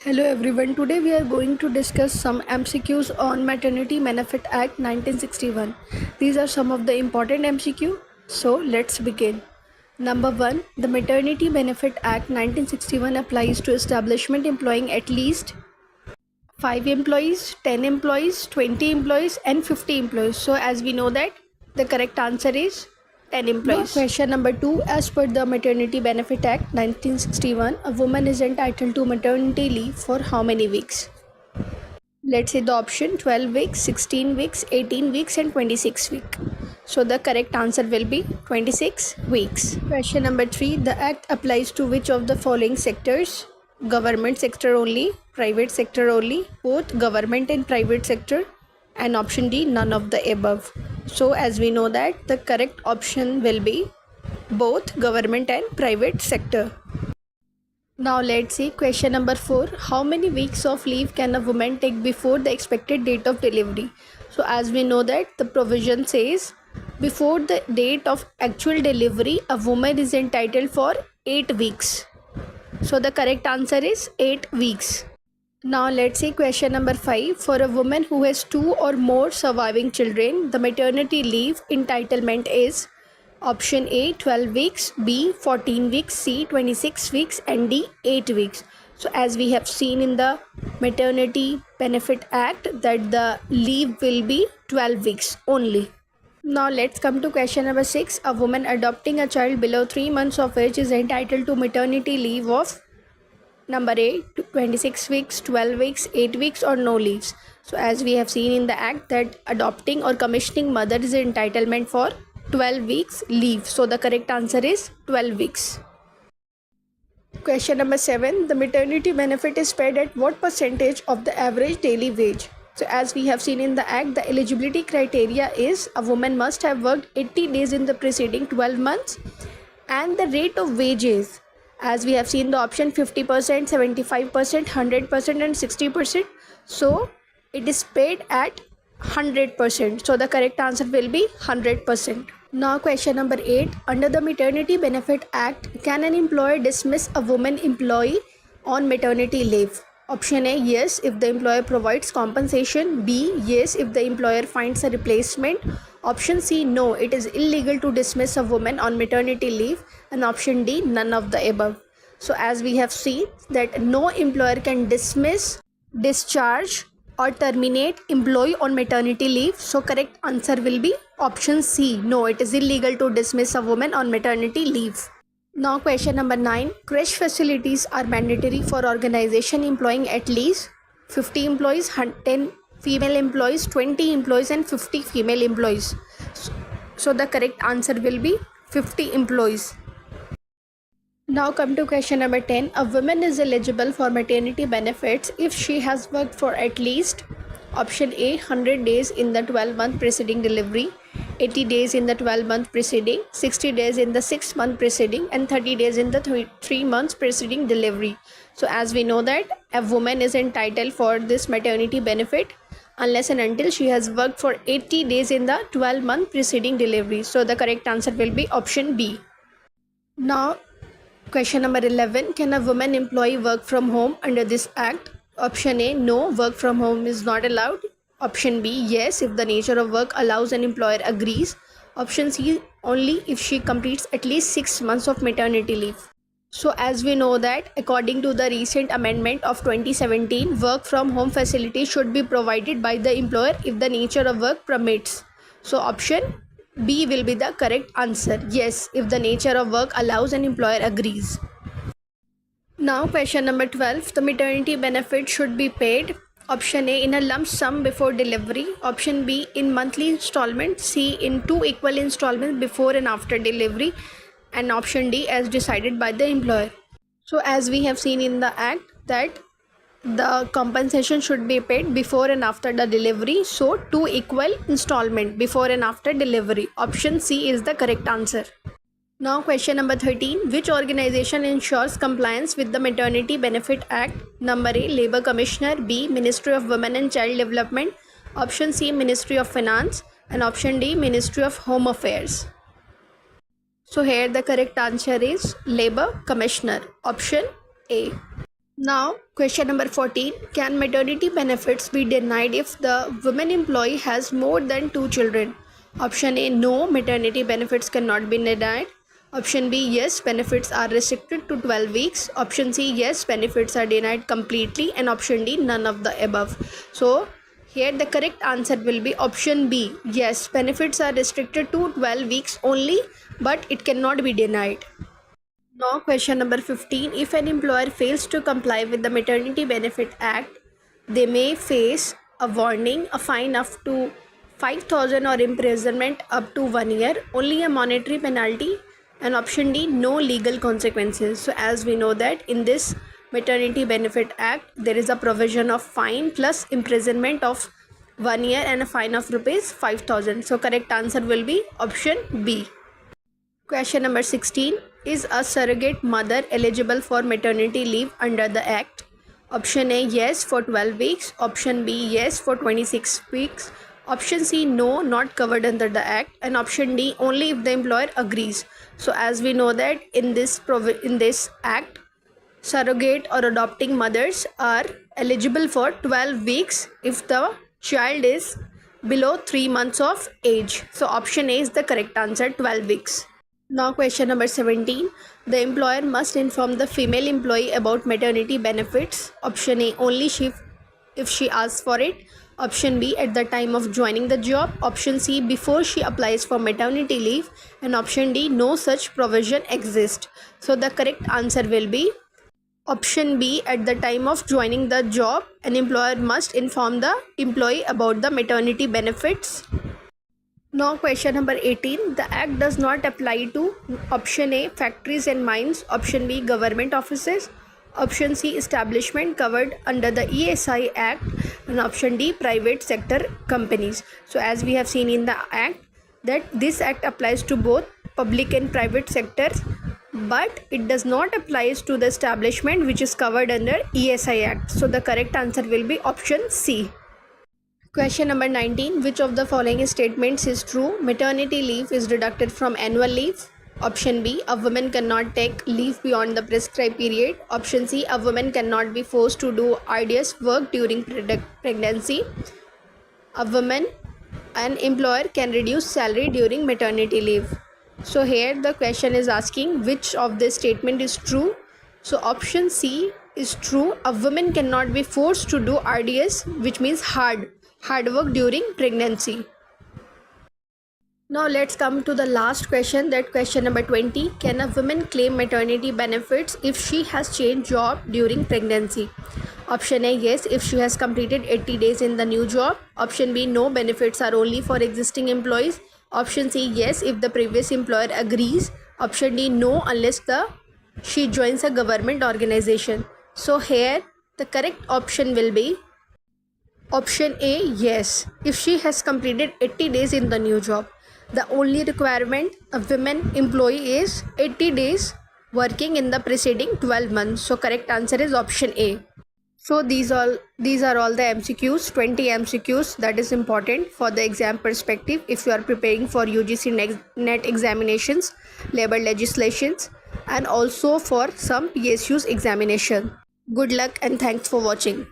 Hello everyone. Today we are going to discuss some MCQs on Maternity Benefit Act 1961. These are some of the important MCQ. So let's begin. Number 1. The Maternity Benefit Act 1961 applies to establishment employing at least 5 employees, 10 employees, 20 employees and 50 employees. So as we know that the correct answer is 10 employees. Now, question number 2. As per the Maternity Benefit Act 1961, a woman is entitled to maternity leave for how many weeks? Let's say the option 12 weeks, 16 weeks, 18 weeks and 26 weeks. So the correct answer will be 26 weeks. Question number 3. The act applies to which of the following sectors? Government sector only, private sector only, both government and private sector, and option D, none of the above. So as we know that the correct option will be both government and private sector. Now let's see question number 4. How many weeks of leave can a woman take before the expected date of delivery? So as we know that the provision says before the date of actual delivery, a woman is entitled for 8 weeks. So the correct answer is 8 weeks. Now let's see question number 5. For a woman who has 2 or more surviving children, the maternity leave entitlement is option A 12 weeks, B 14 weeks, C 26 weeks and D 8 weeks. So as we have seen in the Maternity Benefit Act that the leave will be 12 weeks only. Now let's come to question number 6. A woman adopting a child below 3 months of age is entitled to maternity leave of number A 26 weeks, 12 weeks, 8 weeks or no leaves. So as we have seen in the act that adopting or commissioning mother is entitlement for 12 weeks leave. So the correct answer is 12 weeks. Question number 7. The maternity benefit is paid at what percentage of the average daily wage? So as we have seen in the act, the eligibility criteria is a woman must have worked 80 days in the preceding 12 months and the rate of wages, as we have seen the option 50%, 75%, 100% and 60%. So it is paid at 100%. So the correct answer will be 100%. Now question number 8. Under the Maternity Benefit Act, can an employer dismiss a woman employee on maternity leave? Option A, yes, if the employer provides compensation. B, yes, if the employer finds a replacement. Option C, no, it is illegal to dismiss a woman on maternity leave. And option D, none of the above. So as we have seen that no employer can dismiss, discharge or terminate employee on maternity leave. So correct answer will be option C, no, it is illegal to dismiss a woman on maternity leave. Now question number 9. Creche facilities are mandatory for organization employing at least 50 employees, 10 female employees, 20 employees and 50 female employees. So the correct answer will be 50 employees. Now come to question number 10. A woman is eligible for maternity benefits if she has worked for at least option A 100 days in the 12-month preceding delivery, 80 days in the 12-month preceding, 60 days in the 6-month preceding and 30 days in the 3 months preceding delivery. So as we know that a woman is entitled for this maternity benefit unless and until she has worked for 80 days in the 12-month preceding delivery. So the correct answer will be option B. Now question number 11. Can a woman employee work from home under this act? Option A, no, work from home is not allowed. Option B, yes, if the nature of work allows and employer agrees. Option C, only if she completes at least 6 months of maternity leave. So as we know that according to the recent amendment of 2017, work from home facilities should be provided by the employer if the nature of work permits. So option B will be the correct answer. Yes, if the nature of work allows and employer agrees. Now question number 12. The maternity benefit should be paid. Option A, in a lump sum before delivery. Option B, in monthly installments. C, in 2 equal installments before and after delivery. And option D, as decided by the employer. So as we have seen in the act that the compensation should be paid before and after the delivery. So 2 equal installment before and after delivery. Option C is the correct answer. Now question number 13. Which organization ensures compliance with the Maternity Benefit Act? Number A, Labour Commissioner. B, Ministry of Women and Child Development. Option C, Ministry of Finance. And option D, Ministry of Home Affairs. So here the correct answer is Labour Commissioner. Option A. Now, question number 14. Can maternity benefits be denied if the woman employee has more than 2 children? Option A, no, maternity benefits cannot be denied. Option B, yes, benefits are restricted to 12 weeks. Option C, yes, benefits are denied completely. And option D, none of the above. So, here the correct answer will be option B. Yes, benefits are restricted to 12 weeks only, but it cannot be denied. Now, question number 15. If an employer fails to comply with the Maternity Benefit Act, they may face a warning, a fine up to 5,000 or imprisonment up to 1 year, only a monetary penalty, and option D, no legal consequences. So, as we know that in this Maternity Benefit Act, there is a provision of fine plus imprisonment of 1 year and a fine of rupees 5,000. So, correct answer will be option B. Question number 16. Is a surrogate mother eligible for maternity leave under the Act? Option A, yes, for 12 weeks. Option B, yes, for 26 weeks. Option C, no, not covered under the Act. And option D, only if the employer agrees. So as we know that in this Act, surrogate or adopting mothers are eligible for 12 weeks if the child is below 3 months of age. So option A is the correct answer, 12 weeks. Now question number 17. The employer must inform the female employee about maternity benefits. Option A, only if she asks for it. Option B, at the time of joining the job. Option C, before she applies for maternity leave. And option D, no such provision exists. So the correct answer will be option B, at the time of joining the job, an employer must inform the employee about the maternity benefits. Now question number 18. The Act does not apply to option A, factories and mines. Option B, government offices. Option C, establishment covered under the ESI Act. And option D, private sector companies. So as we have seen in the Act, that this Act applies to both public and private sectors, but it does not apply to the establishment which is covered under ESI Act. So the correct answer will be option C. Question number 19. Which of the following statements is true? Maternity leave is deducted from annual leave. Option B, a woman cannot take leave beyond the prescribed period. Option C, a woman cannot be forced to do arduous work during pregnancy. A woman, an employer can reduce salary during maternity leave. So here the question is asking which of this statement is true. So option C is true. A woman cannot be forced to do arduous, which means hard work during pregnancy. Now let's come to the last question, that question number 20. Can a woman claim maternity benefits if she has changed job during pregnancy? Option A, yes, if she has completed 80 days in the new job. Option B, no, benefits are only for existing employees. Option C, yes, if the previous employer agrees. Option D, no, unless she joins a government organization. So here the correct option will be option A, yes, if she has completed 80 days in the new job. The only requirement a women employee is 80 days working in the preceding 12 months. So correct answer is option A. So these are all the MCQs, 20 MCQs that is important for the exam perspective if you are preparing for UGC NET examinations, labor legislations, and also for some PSUs examination. Good luck and thanks for watching.